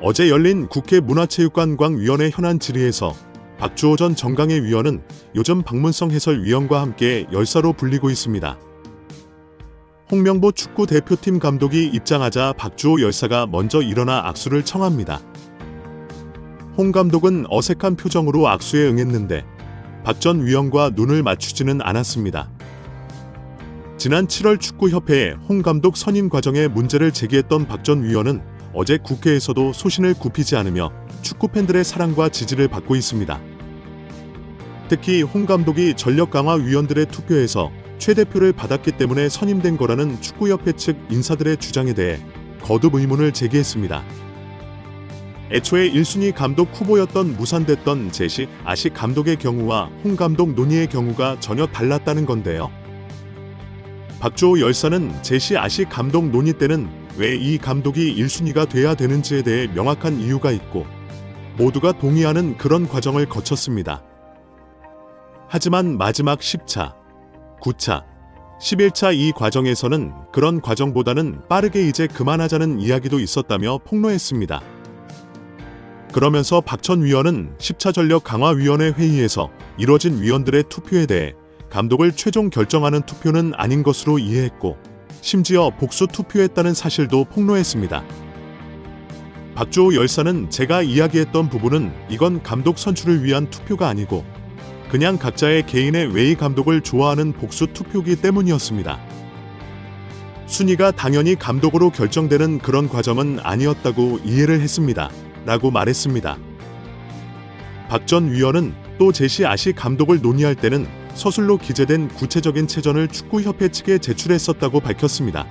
어제 열린 국회 문화체육관광위원회 현안 질의에서 박주호 전 정강회 위원은 요즘 박문성 해설위원과 함께 열사로 불리고 있습니다. 홍명보 축구 대표팀 감독이 입장하자 박주호 열사가 먼저 일어나 악수를 청합니다. 홍 감독은 어색한 표정으로 악수에 응했는데 박 전 위원과 눈을 맞추지는 않았습니다. 지난 7월 축구협회에 홍 감독 선임 과정에 문제를 제기했던 박 전 위원은 어제 국회에서도 소신을 굽히지 않으며 축구 팬들의 사랑과 지지를 받고 있습니다. 특히 홍 감독이 전력 강화 위원들의 투표에서 최대표를 받았기 때문에 선임된 거라는 축구협회 측 인사들의 주장에 대해 거듭 의문을 제기했습니다. 애초에 1순위 감독 후보였던 무산됐던 제시 아식 감독의 경우와 홍 감독 논의의 경우가 전혀 달랐다는 건데요. 박주호 열사는 제시 아식 감독 논의 때는 왜 이 감독이 1순위가 돼야 되는지에 대해 명확한 이유가 있고 모두가 동의하는 그런 과정을 거쳤습니다. 하지만 마지막 10차, 9차, 11차 이 과정에서는 그런 과정보다는 빠르게 이제 그만하자는 이야기도 있었다며 폭로했습니다. 그러면서 박 전 위원은 10차 전력 강화위원회 회의에서 이뤄진 위원들의 투표에 대해 감독을 최종 결정하는 투표는 아닌 것으로 이해했고 심지어 복수 투표했다는 사실도 폭로했습니다. 박주호 열사는 제가 이야기했던 부분은 이건 감독 선출을 위한 투표가 아니고 그냥 각자의 개인의 왜 이 감독을 좋아하는 복수 투표기 때문이었습니다. 순위가 당연히 감독으로 결정되는 그런 과정은 아니었다고 이해를 했습니다. 라고 말했습니다. 박 전 위원은 또 제시 아식 감독을 논의할 때는 서술로 기재된 구체적인 체전을 축구협회 측에 제출했었다고 밝혔습니다.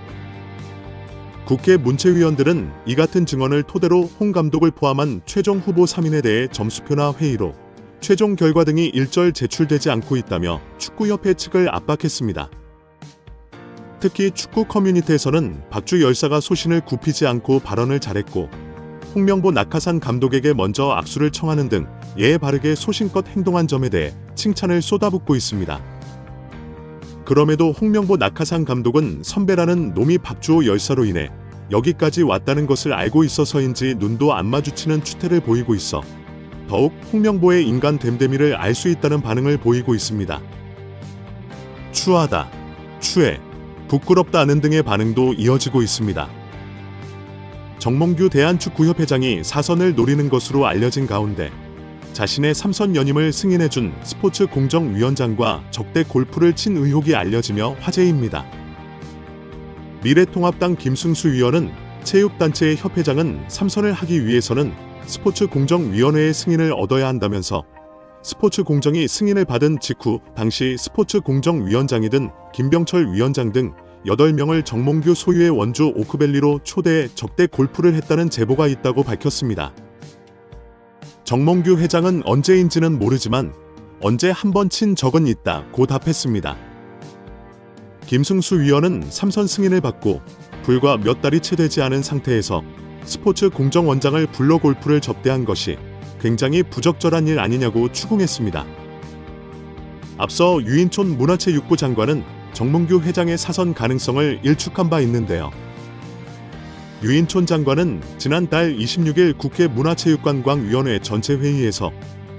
국회 문체위원들은 이 같은 증언을 토대로 홍 감독을 포함한 최종 후보 3인에 대해 점수표나 회의로 최종 결과 등이 일절 제출되지 않고 있다며 축구협회 측을 압박했습니다. 특히 축구 커뮤니티에서는 박주 열사가 소신을 굽히지 않고 발언을 잘했고 홍명보 낙하산 감독에게 먼저 악수를 청하는 등 예의 바르게 소신껏 행동한 점에 대해 칭찬을 쏟아붓고 있습니다. 그럼에도 홍명보 낙하산 감독은 선배라는 놈이 박주호 열사로 인해 여기까지 왔다는 것을 알고 있어서인지 눈도 안 마주치는 추태를 보이고 있어 더욱 홍명보의 인간 됨됨이를 알 수 있다는 반응을 보이고 있습니다. 추하다, 추해, 부끄럽다는 등의 반응도 이어지고 있습니다. 정몽규 대한축구협회장이 사선을 노리는 것으로 알려진 가운데 자신의 3선 연임을 승인해준 스포츠공정위원장과 적대 골프를 친 의혹이 알려지며 화제입니다. 미래통합당 김승수 위원은 체육단체의 협회장은 3선을 하기 위해서는 스포츠공정위원회의 승인을 얻어야 한다면서 스포츠공정이 승인을 받은 직후 당시 스포츠공정위원장이던 김병철 위원장 등 8명을 정몽규 소유의 원주 오크밸리로 초대해 적대 골프를 했다는 제보가 있다고 밝혔습니다. 정몽규 회장은 언제인지는 모르지만 언제 한 번 친 적은 있다고 답했습니다. 김승수 위원은 3선 승인을 받고 불과 몇 달이 채 되지 않은 상태에서 스포츠 공정원장을 불러 골프를 접대한 것이 굉장히 부적절한 일 아니냐고 추궁했습니다. 앞서 유인촌 문화체육부 장관은 정몽규 회장의 사선 가능성을 일축한 바 있는데요. 유인촌 장관은 지난달 26일 국회 문화체육관광위원회 전체 회의에서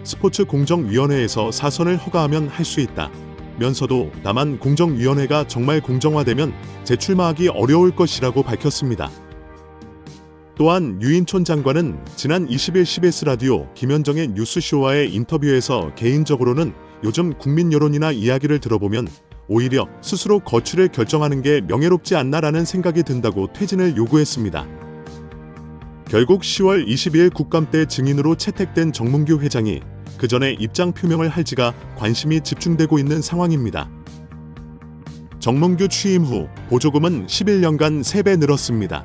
스포츠공정위원회에서 사선을 허가하면 할 수 있다 면서도 다만 공정위원회가 정말 공정화되면 재출마하기 어려울 것이라고 밝혔습니다. 또한 유인촌 장관은 지난 20일 CBS 라디오 김현정의 뉴스쇼와의 인터뷰에서 개인적으로는 요즘 국민 여론이나 이야기를 들어보면 오히려 스스로 거취를 결정하는 게 명예롭지 않나라는 생각이 든다고 퇴진을 요구했습니다. 결국 10월 22일 국감 때 증인으로 채택된 정몽규 회장이 그 전에 입장 표명을 할지가 관심이 집중되고 있는 상황입니다. 정몽규 취임 후 보조금은 11년간 3배 늘었습니다.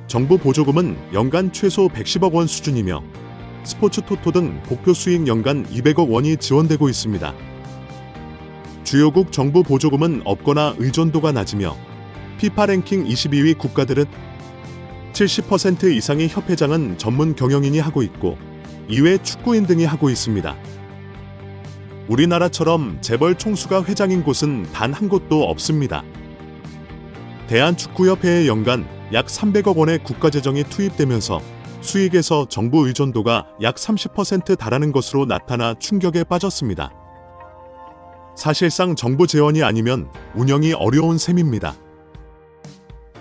정부 보조금은 연간 최소 110억 원 수준이며 스포츠 토토 등 목표 수익 연간 200억 원이 지원되고 있습니다. 주요국 정부 보조금은 없거나 의존도가 낮으며 피파 랭킹 22위 국가들은 70% 이상의 협회장은 전문 경영인이 하고 있고 이외 축구인 등이 하고 있습니다. 우리나라처럼 재벌 총수가 회장인 곳은 단 한 곳도 없습니다. 대한축구협회에 연간 약 300억 원의 국가재정이 투입되면서 수익에서 정부 의존도가 약 30% 달하는 것으로 나타나 충격에 빠졌습니다. 사실상 정부 재원이 아니면 운영이 어려운 셈입니다.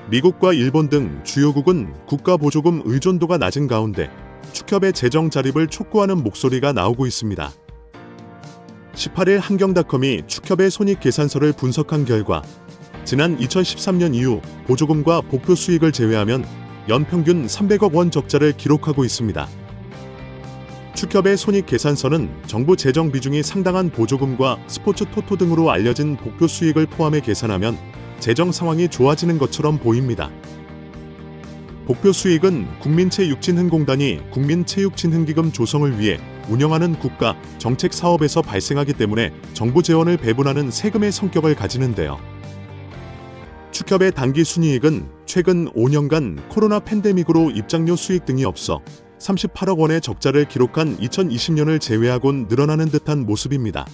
미국과 일본 등 주요국은 국가 보조금 의존도가 낮은 가운데 축협의 재정 자립을 촉구하는 목소리가 나오고 있습니다. 18일 한경닷컴이 축협의 손익계산서를 분석한 결과 지난 2013년 이후 보조금과 복표 수익을 제외하면 연평균 300억 원 적자를 기록하고 있습니다. 축협의 손익계산서는 정부 재정 비중이 상당한 보조금과 스포츠 토토 등으로 알려진 복표 수익을 포함해 계산하면 재정 상황이 좋아지는 것처럼 보입니다. 복표 수익은 국민체육진흥공단이 국민체육진흥기금 조성을 위해 운영하는 국가 정책 사업에서 발생하기 때문에 정부 재원을 배분하는 세금의 성격을 가지는데요. 축협의 단기 순이익은 최근 5년간 코로나 팬데믹으로 입장료 수익 등이 없어 38억 원의 적자를 기록한 2020년을 제외하곤 늘어나는 듯한 모습입니다.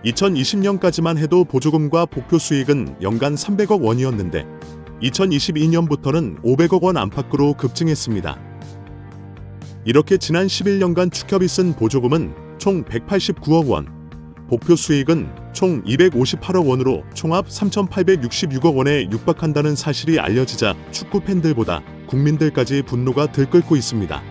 2020년까지만 해도 보조금과 복표 수익은 연간 300억 원이었는데 2022년부터는 500억 원 안팎으로 급증했습니다. 이렇게 지난 11년간 축협이 쓴 보조금은 총 189억 원, 복표 수익은 총 258억 원으로 총합 3,866억 원에 육박한다는 사실이 알려지자 축구 팬들보다 국민들까지 분노가 들끓고 있습니다.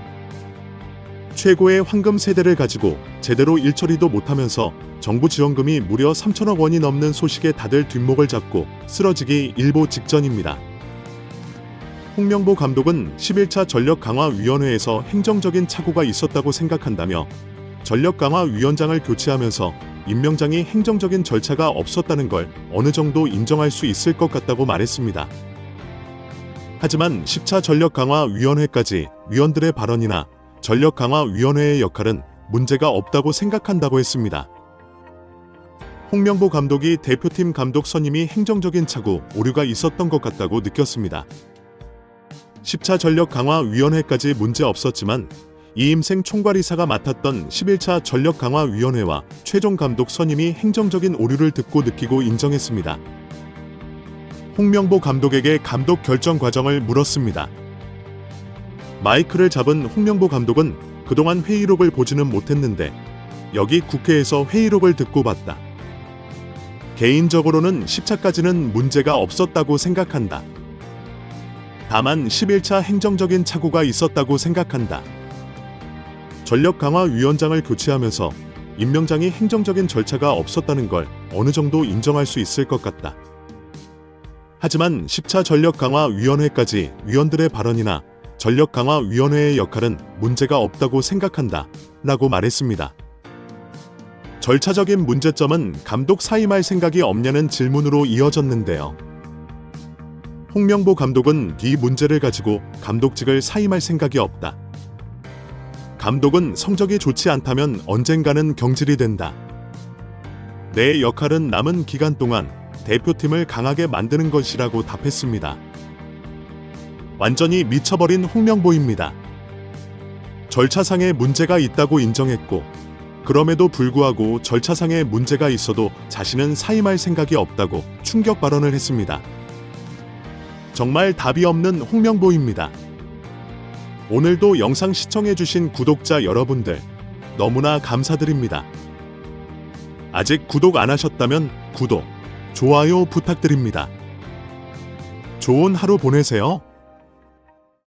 최고의 황금 세대를 가지고 제대로 일처리도 못하면서 정부 지원금이 무려 3천억 원이 넘는 소식에 다들 뒷목을 잡고 쓰러지기 일보 직전입니다. 홍명보 감독은 11차 전력강화위원회에서 행정적인 착오가 있었다고 생각한다며 전력강화위원장을 교체하면서 임명장이 행정적인 절차가 없었다는 걸 어느 정도 인정할 수 있을 것 같다고 말했습니다. 하지만 10차 전력강화위원회까지 위원들의 발언이나 전력강화위원회의 역할은 문제가 없다고 생각한다고 했습니다. 홍명보 감독이 대표팀 감독 선임이 행정적인 착오, 오류가 있었던 것 같다고 느꼈습니다. 10차 전력강화위원회까지 문제 없었지만 이임생 총괄이사가 맡았던 11차 전력강화위원회와 최종 감독 선임이 행정적인 오류를 듣고 느끼고 인정했습니다. 홍명보 감독에게 감독 결정 과정을 물었습니다. 마이크를 잡은 홍명보 감독은 그동안 회의록을 보지는 못했는데 여기 국회에서 회의록을 듣고 봤다. 개인적으로는 10차까지는 문제가 없었다고 생각한다. 다만 11차 행정적인 착오가 있었다고 생각한다. 전력강화위원장을 교체하면서 임명장이 행정적인 절차가 없었다는 걸 어느 정도 인정할 수 있을 것 같다. 하지만 10차 전력강화위원회까지 위원들의 발언이나 전력강화위원회의 역할은 문제가 없다고 생각한다 라고 말했습니다. 절차적인 문제점은 감독 사임할 생각이 없냐는 질문으로 이어졌는데요. 홍명보 감독은 이 문제를 가지고 감독직을 사임할 생각이 없다. 감독은 성적이 좋지 않다면 언젠가는 경질이 된다. 내 역할은 남은 기간 동안 대표팀을 강하게 만드는 것이라고 답했습니다. 완전히 미쳐버린 홍명보입니다. 절차상의 문제가 있다고 인정했고 그럼에도 불구하고 절차상의 문제가 있어도 자신은 사임할 생각이 없다고 충격 발언을 했습니다. 정말 답이 없는 홍명보입니다. 오늘도 영상 시청해주신 구독자 여러분들 너무나 감사드립니다. 아직 구독 안 하셨다면 구독, 좋아요 부탁드립니다. 좋은 하루 보내세요.